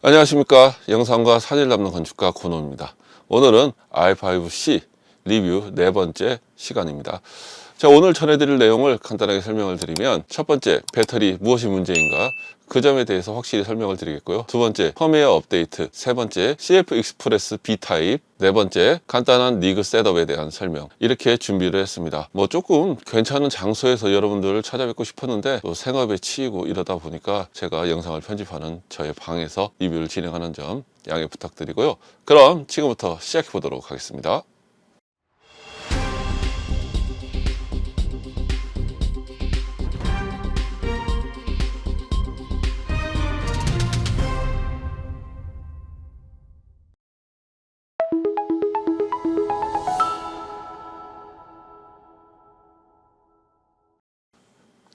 안녕하십니까. 영상과 사진을 담는 건축가 권호입니다. 오늘은 i5C 리뷰 네 번째 시간입니다. 자, 오늘 전해드릴 내용을 간단하게 설명을 드리면, 첫 번째, 배터리 무엇이 문제인가, 그 점에 대해서 확실히 설명을 드리겠고요. 두 번째, 펌웨어 업데이트. 세 번째, CF 익스프레스 B타입. 네 번째, 간단한 리그 셋업에 대한 설명. 이렇게 준비를 했습니다. 조금 괜찮은 장소에서 여러분들을 찾아뵙고 싶었는데 또 생업에 치이고 이러다 보니까 제가 영상을 편집하는 저의 방에서 리뷰를 진행하는 점 양해 부탁드리고요. 그럼 지금부터 시작해 보도록 하겠습니다.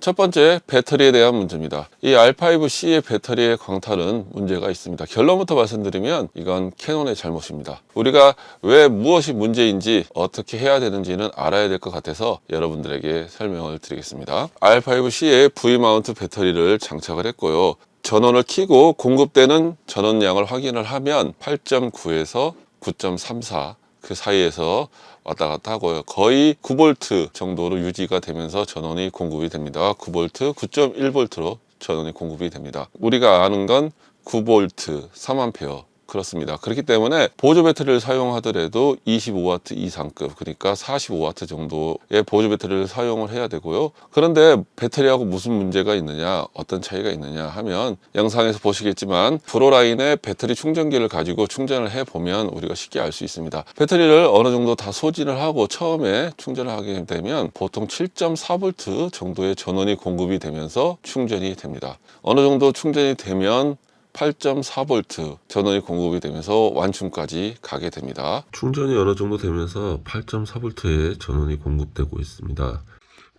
첫 번째, 배터리에 대한 문제입니다. 이 R5C의 배터리의 광탈은 문제가 있습니다. 결론부터 말씀드리면 이건 캐논의 잘못입니다. 우리가 왜 무엇이 문제인지 어떻게 해야 되는지는 알아야 될 것 같아서 여러분들에게 설명을 드리겠습니다. R5C의 V마운트 배터리를 장착을 했고요. 전원을 켜고 공급되는 전원량을 확인을 하면 8.9에서 9.34 그 사이에서 왔다 갔다 하고요. 거의 9V 정도로 유지가 되면서 전원이 공급이 됩니다. 9V, 9.1V로 전원이 공급이 됩니다. 우리가 아는 건 9V, 3A 그렇습니다. 그렇기 때문에 보조 배터리를 사용하더라도 25W 이상급, 그러니까 45W 정도의 보조 배터리를 사용을 해야 되고요. 그런데 배터리하고 무슨 문제가 있느냐, 어떤 차이가 있느냐 하면, 영상에서 보시겠지만 프로라인의 배터리 충전기를 가지고 충전을 해보면 우리가 쉽게 알 수 있습니다. 배터리를 어느 정도 다 소진을 하고 처음에 충전을 하게 되면 보통 7.4V 정도의 전원이 공급이 되면서 충전이 됩니다. 어느 정도 충전이 되면 8.4V 전원이 공급이 되면서 완충까지 가게 됩니다. 충전이 어느 정도 되면서 8.4V의 전원이 공급되고 있습니다.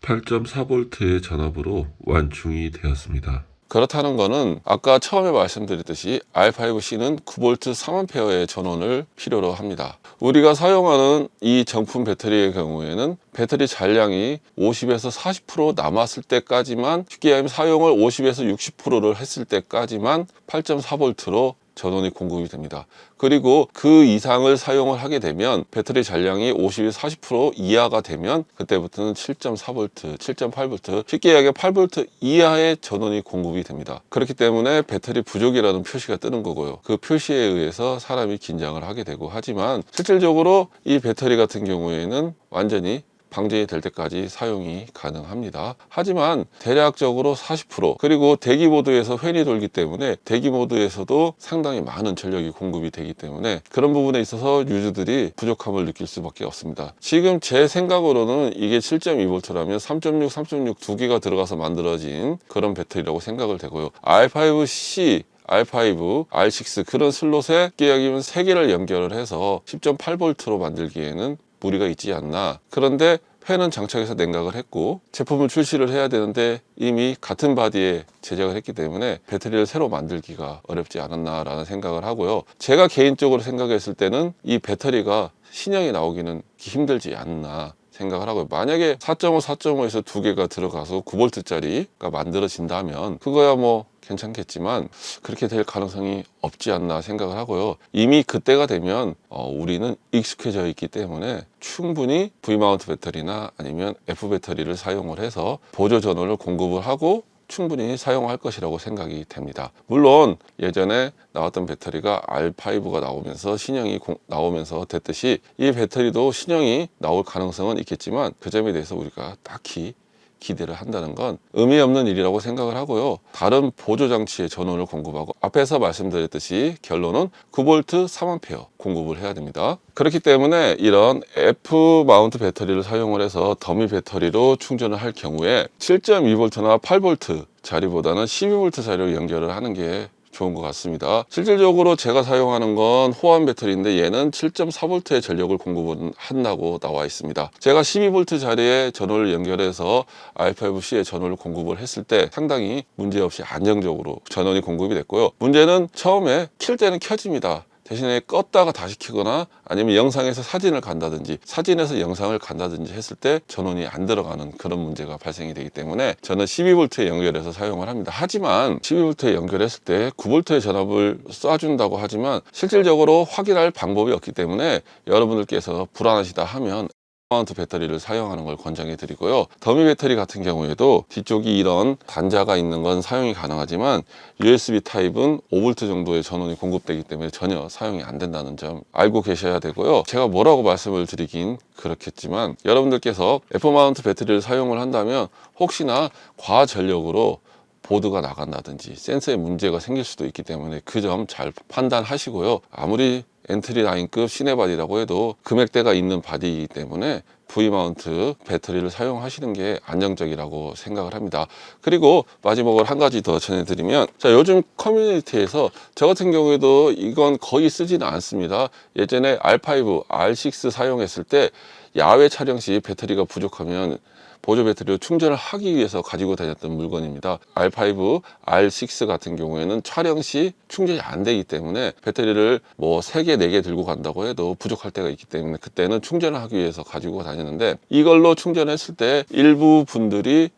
8.4V의 전압으로 완충이 되었습니다. 그렇다는 것은 아까 처음에 말씀드렸듯이 R5C는 9V 3A의 전원을 필요로 합니다. 우리가 사용하는 이 정품 배터리의 경우에는 배터리 잔량이 50에서 40% 남았을 때까지만, 쉽게 얘기하면 사용을 50에서 60%를 했을 때까지만 8.4V로 전원이 공급이 됩니다. 그리고 그 이상을 사용을 하게 되면, 배터리 잔량이 50에서 40% 이하가 되면 그때부터는 7.4V, 7.8V, 쉽게 얘기하면 8V 이하의 전원이 공급이 됩니다. 그렇기 때문에 배터리 부족이라는 표시가 뜨는 거고요. 그 표시에 의해서 사람이 긴장을 하게 되고, 하지만 실질적으로 이 배터리 같은 경우에는 완전히 방전이 될 때까지 사용이 가능합니다. 하지만 대략적으로 40%, 그리고 대기 모드에서 팬이 돌기 때문에 대기 모드에서도 상당히 많은 전력이 공급이 되기 때문에 그런 부분에 있어서 유저들이 부족함을 느낄 수밖에 없습니다. 지금 제 생각으로는 이게 7.2V라면 3.6, 3.6 두 개가 들어가서 만들어진 그런 배터리라고 생각을 되고요. R5C, R5, R6 그런 슬롯에 끼약이면 3개를 연결을 해서 10.8V로 만들기에는 무리가 있지 않나. 그런데 팬은 장착해서 냉각을 했고 제품을 출시를 해야 되는데 이미 같은 바디에 제작을 했기 때문에 배터리를 새로 만들기가 어렵지 않았나 라는 생각을 하고요. 제가 개인적으로 생각했을 때는 이 배터리가 신형이 나오기는 힘들지 않나 생각을 하고요. 만약에 4.5, 4.5에서 두 개가 들어가서 9V짜리가 만들어진다면 그거야 뭐 괜찮겠지만 그렇게 될 가능성이 없지 않나 생각을 하고요. 이미 그때가 되면 우리는 익숙해져 있기 때문에 충분히 V마운트 배터리나 아니면 F 배터리를 사용을 해서 보조 전원을 공급을 하고 충분히 사용할 것이라고 생각이 됩니다. 물론 예전에 나왔던 배터리가 R5가 나오면서 신형이 나오면서 됐듯이 이 배터리도 신형이 나올 가능성은 있겠지만 그 점에 대해서 우리가 딱히 기대를 한다는 건 의미 없는 일이라고 생각을 하고요. 다른 보조 장치의 전원을 공급하고, 앞에서 말씀드렸듯이 결론은 9V 3A 공급을 해야 됩니다. 그렇기 때문에 이런 F 마운트 배터리를 사용을 해서 더미 배터리로 충전을 할 경우에 7.2V나 8V 자리보다는 12V 자리로 연결을 하는 게 좋은 것 같습니다. 실질적으로 제가 사용하는 건 호환 배터리인데 얘는 7.4V의 전력을 공급을 한다고 나와 있습니다. 제가 12V 자리에 전원을 연결해서 R5C에 전원을 공급을 했을 때 상당히 문제없이 안정적으로 전원이 공급이 됐고요. 문제는 처음에 킬 때는 켜집니다. 대신에 껐다가 다시 켜거나 아니면 영상에서 사진을 간다든지 사진에서 영상을 간다든지 했을 때 전원이 안 들어가는 그런 문제가 발생이 되기 때문에 저는 12V에 연결해서 사용을 합니다. 하지만 12V에 연결했을 때 9V의 전압을 쏴준다고 하지만 실질적으로 확인할 방법이 없기 때문에 여러분들께서 불안하시다 하면 마운트 배터리를 사용하는 걸 권장해 드리고요. 더미 배터리 같은 경우에도 뒤쪽이 이런 단자가 있는 건 사용이 가능하지만 USB 타입은 5V 정도의 전원이 공급되기 때문에 전혀 사용이 안 된다는 점 알고 계셔야 되고요. 제가 뭐라고 말씀을 드리긴 그렇겠지만 여러분들께서 F 마운트 배터리를 사용을 한다면 혹시나 과전력으로 보드가 나간다든지 센서에 문제가 생길 수도 있기 때문에 그 점 잘 판단하시고요. 아무리 엔트리 라인급 시내바디라고 해도 금액대가 있는 바디이기 때문에 V마운트 배터리를 사용하시는 게 안정적이라고 생각을 합니다. 그리고 마지막으로 한 가지 더 전해드리면, 자, 요즘 커뮤니티에서 저 같은 경우에도 이건 거의 쓰지는 않습니다. 예전에 R5, R6 사용했을 때 야외 촬영 시 배터리가 부족하면 보조 배터리로 충전을 하기 위해서 가지고 다녔던 물건입니다. R5, R6 같은 경우에는 촬영 시 충전이 안 되기 때문에 배터리를 뭐 3개, 4개 들고 간다고 해도 부족할 때가 있기 때문에 그때는 충전을 하기 위해서 가지고 다녔는데, 이걸로 충전했을 때 일부 분들이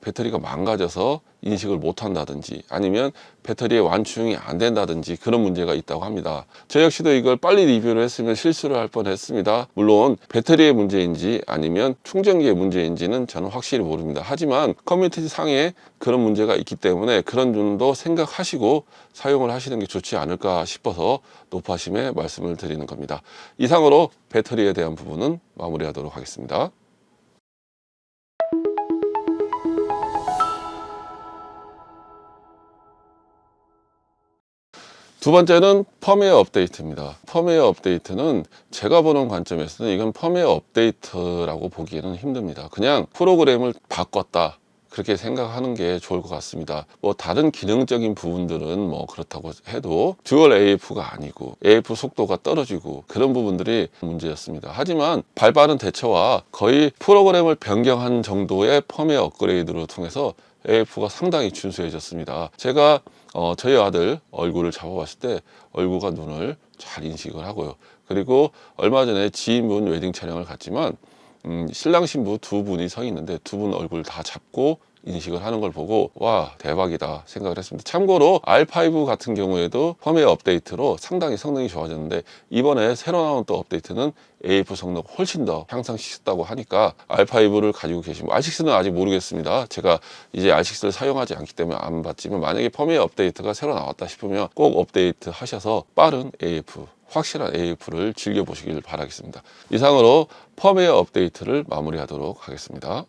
배터리가 망가져서 인식을 못 한다든지 아니면 배터리의 완충이 안 된다든지 그런 문제가 있다고 합니다. 저 역시도 이걸 빨리 리뷰를 했으면 실수를 할 뻔했습니다. 물론 배터리의 문제인지 아니면 충전기의 문제인지는 저는 확실히 모릅니다. 하지만 커뮤니티 상에 그런 문제가 있기 때문에 그런 점도 생각하시고 사용을 하시는 게 좋지 않을까 싶어서 높아심에 말씀을 드리는 겁니다. 이상으로 배터리에 대한 부분은 마무리하도록 하겠습니다. 두 번째는 펌웨어 업데이트입니다. 펌웨어 업데이트는 제가 보는 관점에서는 이건 펌웨어 업데이트라고 보기에는 힘듭니다. 그냥 프로그램을 바꿨다, 그렇게 생각하는 게 좋을 것 같습니다. 뭐 다른 기능적인 부분들은 뭐 그렇다고 해도 듀얼 AF가 아니고 AF 속도가 떨어지고 그런 부분들이 문제였습니다. 하지만 발빠른 대처와 거의 프로그램을 변경한 정도의 펌웨어 업그레이드를 통해서 AF가 상당히 준수해졌습니다. 제가 저희 아들 얼굴을 잡아봤을 때 얼굴과 눈을 잘 인식을 하고요. 그리고 얼마 전에 지인분 웨딩 촬영을 갔지만 신랑 신부 두 분이 서 있는데 두 분 얼굴 다 잡고 인식을 하는 걸 보고 와, 대박이다 생각을 했습니다. 참고로 R5 같은 경우에도 펌웨어 업데이트로 상당히 성능이 좋아졌는데 이번에 새로 나온 또 업데이트는 AF 성능 훨씬 더 향상시켰다고 하니까 R5를 가지고 계시면, R6는 아직 모르겠습니다. 제가 이제 R6를 사용하지 않기 때문에 안 봤지만 만약에 펌웨어 업데이트가 새로 나왔다 싶으면 꼭 업데이트 하셔서 빠른 AF, 확실한 AF를 즐겨보시길 바라겠습니다. 이상으로 펌웨어 업데이트를 마무리하도록 하겠습니다.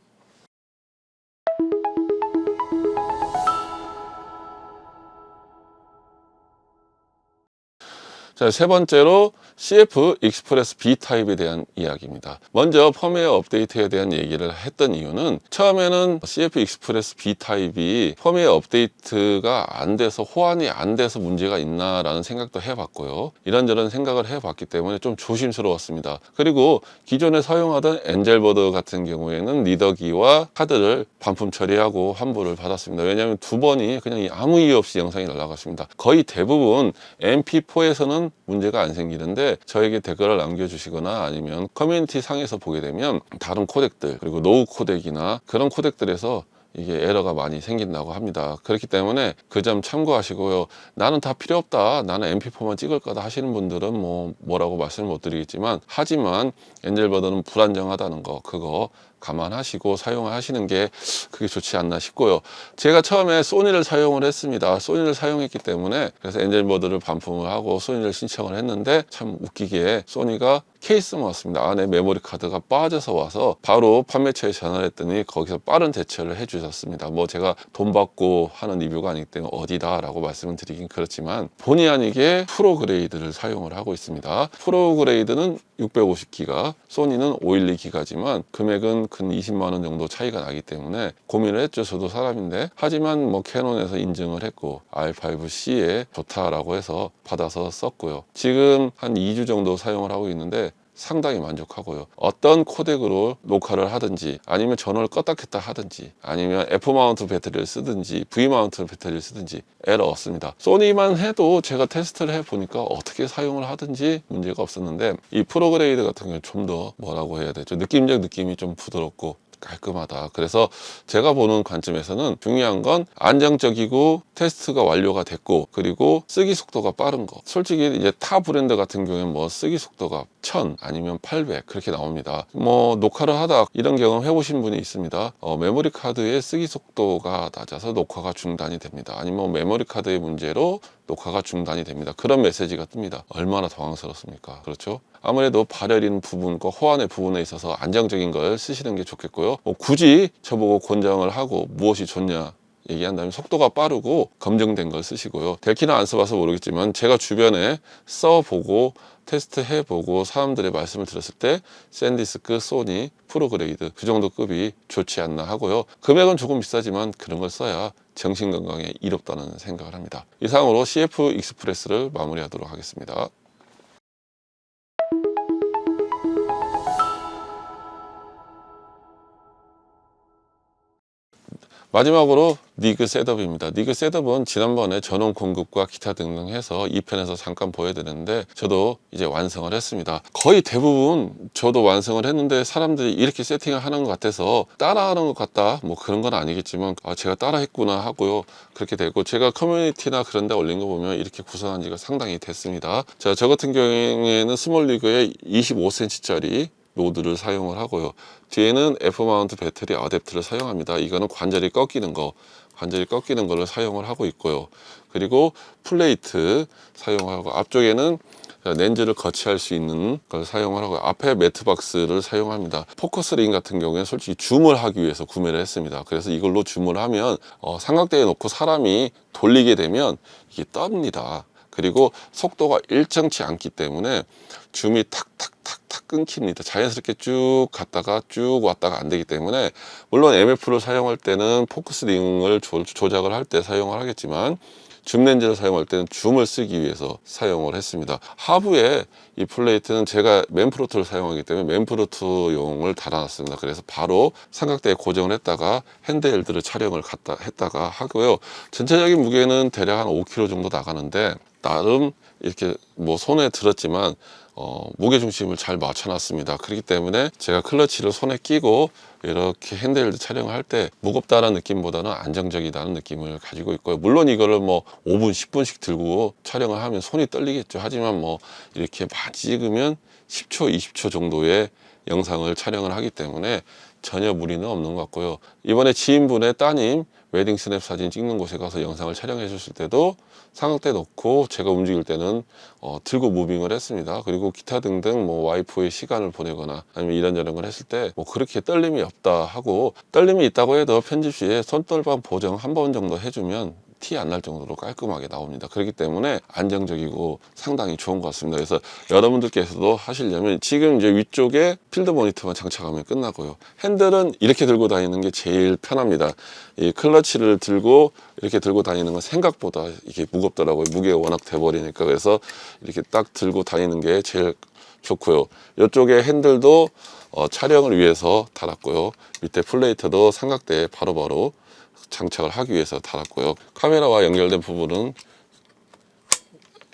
자, 세 번째로 CF 익스프레스 B 타입에 대한 이야기입니다. 먼저 펌웨어 업데이트에 대한 얘기를 했던 이유는 처음에는 CF 익스프레스 B 타입이 펌웨어 업데이트가 안 돼서 호환이 안 돼서 문제가 있나라는 생각도 해봤고요. 이런저런 생각을 해봤기 때문에 좀 조심스러웠습니다. 그리고 기존에 사용하던 엔젤버드 같은 경우에는 리더기와 카드를 반품 처리하고 환불을 받았습니다. 왜냐하면 두 번이 그냥 아무 이유 없이 영상이 날아갔습니다. 거의 대부분 MP4에서는 문제가 안 생기는데 저에게 댓글을 남겨주시거나 아니면 커뮤니티 상에서 보게 되면 다른 코덱들, 그리고 노후 코덱이나 그런 코덱들에서 이게 에러가 많이 생긴다고 합니다. 그렇기 때문에 그 점 참고하시고요. 나는 다 필요 없다, 나는 MP4만 찍을 거다 하시는 분들은 뭐라고 말씀을 못 드리겠지만, 하지만 엔젤버드는 불안정하다는 거, 그거 감안하시고 사용을 하시는 게 그게 좋지 않나 싶고요. 제가 처음에 소니를 사용을 했습니다. 소니를 사용했기 때문에 그래서 엔젤버드를 반품을 하고 소니를 신청을 했는데, 참 웃기게 소니가 케이스만 왔습니다. 안에 메모리 카드가 빠져서 와서 바로 판매처에 전화를 했더니 거기서 빠른 대처를 해주셨습니다. 뭐 제가 돈 받고 하는 리뷰가 아니기 때문에 어디다 라고 말씀을 드리긴 그렇지만, 본의 아니게 프로그레이드를 사용을 하고 있습니다. 프로그레이드는 650기가, 소니는 512기가지만 금액은 근 20만 원 정도 차이가 나기 때문에 고민을 했죠. 저도 사람인데. 하지만 뭐 캐논에서 인증을 했고 R5C에 좋다라고 해서 받아서 썼고요. 지금 한 2주 정도 사용을 하고 있는데 상당히 만족하고요. 어떤 코덱으로 녹화를 하든지 아니면 전원을 껐다 켰다 하든지 아니면 F마운트 배터리를 쓰든지 V마운트 배터리를 쓰든지 에러 없습니다. 소니만 해도 제가 테스트를 해보니까 어떻게 사용을 하든지 문제가 없었는데 이 프로그레이드 같은 경우는 좀 더 뭐라고 해야 되죠? 느낌적 느낌이 좀 부드럽고 깔끔하다. 그래서 제가 보는 관점에서는 중요한 건 안정적이고 테스트가 완료가 됐고 그리고 쓰기 속도가 빠른 거. 솔직히 이제 타 브랜드 같은 경우에는 뭐 쓰기 속도가 1000 아니면 800 그렇게 나옵니다. 뭐 녹화를 하다 이런 경험 해보신 분이 있습니다. 메모리 카드의 쓰기 속도가 낮아서 녹화가 중단이 됩니다. 아니면 메모리 카드의 문제로 녹화가 중단이 됩니다. 그런 메시지가 뜹니다. 얼마나 당황스럽습니까? 그렇죠? 아무래도 발열인 부분과 호환의 부분에 있어서 안정적인 걸 쓰시는 게 좋겠고요. 굳이 저보고 권장을 하고 무엇이 좋냐 얘기한다면 속도가 빠르고 검증된 걸 쓰시고요. 델키는 안 써봐서 모르겠지만 제가 주변에 써보고 테스트해보고 사람들의 말씀을 들었을 때 샌디스크, 소니, 프로그레이드 그 정도 급이 좋지 않나 하고요. 금액은 조금 비싸지만 그런 걸 써야 정신건강에 이롭다는 생각을 합니다. 이상으로 CF 익스프레스를 마무리하도록 하겠습니다. 마지막으로 니그 셋업입니다. 니그 셋업은 지난번에 전원 공급과 기타 등등 해서 2편에서 잠깐 보여드렸는데 저도 이제 완성을 했습니다. 거의 대부분 저도 완성을 했는데 사람들이 이렇게 세팅을 하는 것 같아서 따라하는 것 같다 뭐 그런 건 아니겠지만 제가 따라 했구나 하고요. 그렇게 되고 제가 커뮤니티나 그런 데 올린 거 보면 이렇게 구성한 지가 상당히 됐습니다. 자, 저 같은 경우에는 스몰리그에 25cm짜리 노드를 사용을 하고요. 뒤에는 F마운트 배터리 어댑터를 사용합니다. 이거는 관절이 꺾이는 거를 사용을 하고 있고요. 그리고 플레이트 사용하고 앞쪽에는 렌즈를 거치할 수 있는 걸 사용을 하고 앞에 매트박스를 사용합니다. 포커스 링 같은 경우에는 솔직히 줌을 하기 위해서 구매를 했습니다. 그래서 이걸로 줌을 하면 삼각대에 놓고 사람이 돌리게 되면 이게 떱니다. 그리고 속도가 일정치 않기 때문에 줌이 탁탁탁탁 끊깁니다. 자연스럽게 쭉 갔다가 쭉 왔다가 안 되기 때문에 물론 MF를 사용할 때는 포커스 링을 조작을 할 때 사용을 하겠지만 줌 렌즈를 사용할 때는 줌을 쓰기 위해서 사용을 했습니다. 하부에 이 플레이트는 제가 맨프로트를 사용하기 때문에 맨프로트용을 달아놨습니다. 그래서 바로 삼각대에 고정을 했다가 핸드헬드를 촬영을 했다가 하고요. 전체적인 무게는 대략 한 5kg 정도 나가는데 나름 이렇게 뭐 손에 들었지만 무게중심을 잘 맞춰놨습니다. 그렇기 때문에 제가 클러치를 손에 끼고 이렇게 핸드헬드 촬영을 할 때 무겁다는 느낌보다는 안정적이다는 느낌을 가지고 있고요. 물론 이거를 뭐 5분, 10분씩 들고 촬영을 하면 손이 떨리겠죠. 하지만 뭐 이렇게 많이 찍으면 10초, 20초 정도의 영상을 촬영을 하기 때문에 전혀 무리는 없는 것 같고요. 이번에 지인분의 따님 웨딩 스냅 사진 찍는 곳에 가서 영상을 촬영해 주실 때도 삼각대 놓고 제가 움직일 때는 들고 무빙을 했습니다. 그리고 기타 등등 뭐 와이프의 시간을 보내거나 아니면 이런저런 걸 했을 때 뭐 그렇게 떨림이 없다 하고 떨림이 있다고 해도 편집 시에 손떨방 보정 한 번 정도 해주면 티 안 날 정도로 깔끔하게 나옵니다. 그렇기 때문에 안정적이고 상당히 좋은 것 같습니다. 그래서 여러분들께서도 하시려면 지금 이제 위쪽에 필드 모니터만 장착하면 끝나고요. 핸들은 이렇게 들고 다니는 게 제일 편합니다. 이 클러치를 들고 이렇게 들고 다니는 건 생각보다 이게 무겁더라고요. 무게가 워낙 돼버리니까. 그래서 이렇게 딱 들고 다니는 게 제일 좋고요. 이쪽에 핸들도 촬영을 위해서 달았고요. 밑에 플레이트도 삼각대에 바로바로 장착을 하기 위해서 달았고요. 카메라와 연결된 부분은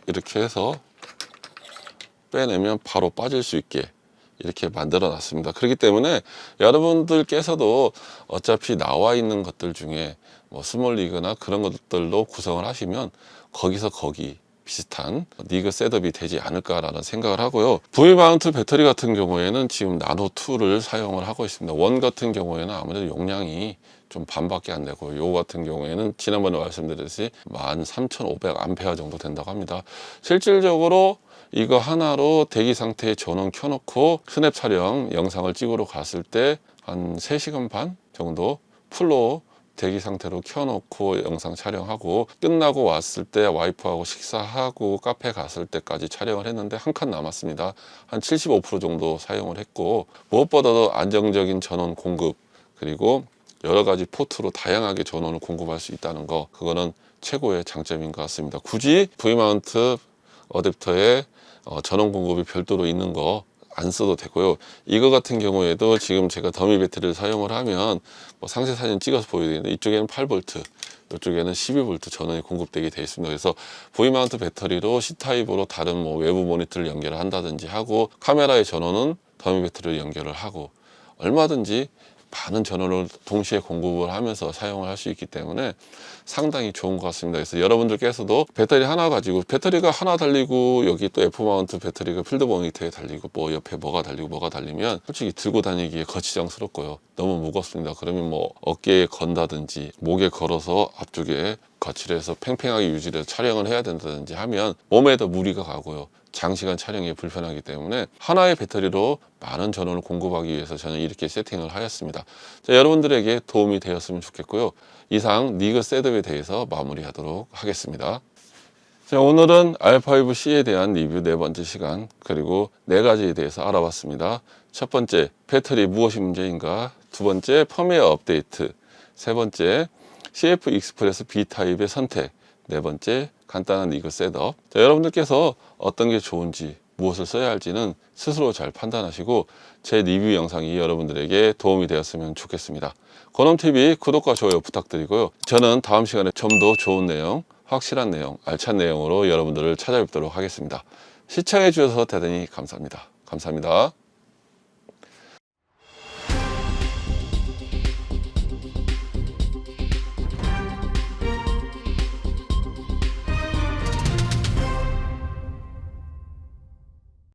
이렇게 해서 빼내면 바로 빠질 수 있게 이렇게 만들어 놨습니다. 그렇기 때문에 여러분들께서도 어차피 나와 있는 것들 중에 뭐 스몰 리그나 그런 것들로 구성을 하시면 거기서 거기 비슷한 리그 셋업이 되지 않을까라는 생각을 하고요. V마운트 배터리 같은 경우에는 지금 나노2를 사용을 하고 있습니다. 원 같은 경우에는 아무래도 용량이 좀 반밖에 안 되고 요 같은 경우에는 지난번에 말씀드렸듯이 13,500A 정도 된다고 합니다. 실질적으로 이거 하나로 대기 상태에 전원 켜놓고 스냅 촬영 영상을 찍으러 갔을 때 한 3시간 반 정도 풀로 대기 상태로 켜놓고 영상 촬영하고 끝나고 왔을 때 와이프하고 식사하고 카페 갔을 때까지 촬영을 했는데 한 칸 남았습니다. 한 75% 정도 사용을 했고 무엇보다도 안정적인 전원 공급 그리고 여러 가지 포트로 다양하게 전원을 공급할 수 있다는 거 그거는 최고의 장점인 것 같습니다. 굳이 V마운트 어댑터에 전원 공급이 별도로 있는 거 안 써도 되고요. 이거 같은 경우에도 지금 제가 더미 배터리를 사용을 하면 뭐 상세 사진 찍어서 보여드리는데 이쪽에는 8V, 이쪽에는 12V 전원이 공급되게 되어 있습니다. 그래서 V마운트 배터리로 C타입으로 다른 뭐 외부 모니터를 연결을 한다든지 하고, 카메라의 전원은 더미 배터리를 연결을 하고, 얼마든지 많은 전원을 동시에 공급을 하면서 사용을 할 수 있기 때문에 상당히 좋은 것 같습니다. 그래서 여러분들께서도 배터리 하나 가지고, 배터리가 하나 달리고 여기 또 F마운트 배터리가 필드 모니터에 달리고 뭐 옆에 뭐가 달리면 솔직히 들고 다니기에 거치장스럽고요, 너무 무겁습니다. 그러면 뭐 어깨에 건다든지 목에 걸어서 앞쪽에 거치를 해서 팽팽하게 유지를 촬영을 해야 된다든지 하면 몸에도 무리가 가고요, 장시간 촬영이 불편하기 때문에 하나의 배터리로 많은 전원을 공급하기 위해서 저는 이렇게 세팅을 하였습니다. 자, 여러분들에게 도움이 되었으면 좋겠고요. 이상 니그 셋업에 대해서 마무리하도록 하겠습니다. 자, 오늘은 R5C에 대한 리뷰 네 번째 시간, 그리고 네 가지에 대해서 알아봤습니다. 첫 번째, 배터리 무엇이 문제인가? 두 번째, 펌웨어 업데이트. 세 번째, CF 익스프레스 B타입의 선택. 네 번째, 간단한 니그 셋업. 자, 여러분들께서 어떤 게 좋은지, 무엇을 써야 할지는 스스로 잘 판단하시고 제 리뷰 영상이 여러분들에게 도움이 되었으면 좋겠습니다. 건엄TV 구독과 좋아요 부탁드리고요. 저는 다음 시간에 좀 더 좋은 내용, 확실한 내용, 알찬 내용으로 여러분들을 찾아뵙도록 하겠습니다. 시청해 주셔서 대단히 감사합니다. 감사합니다.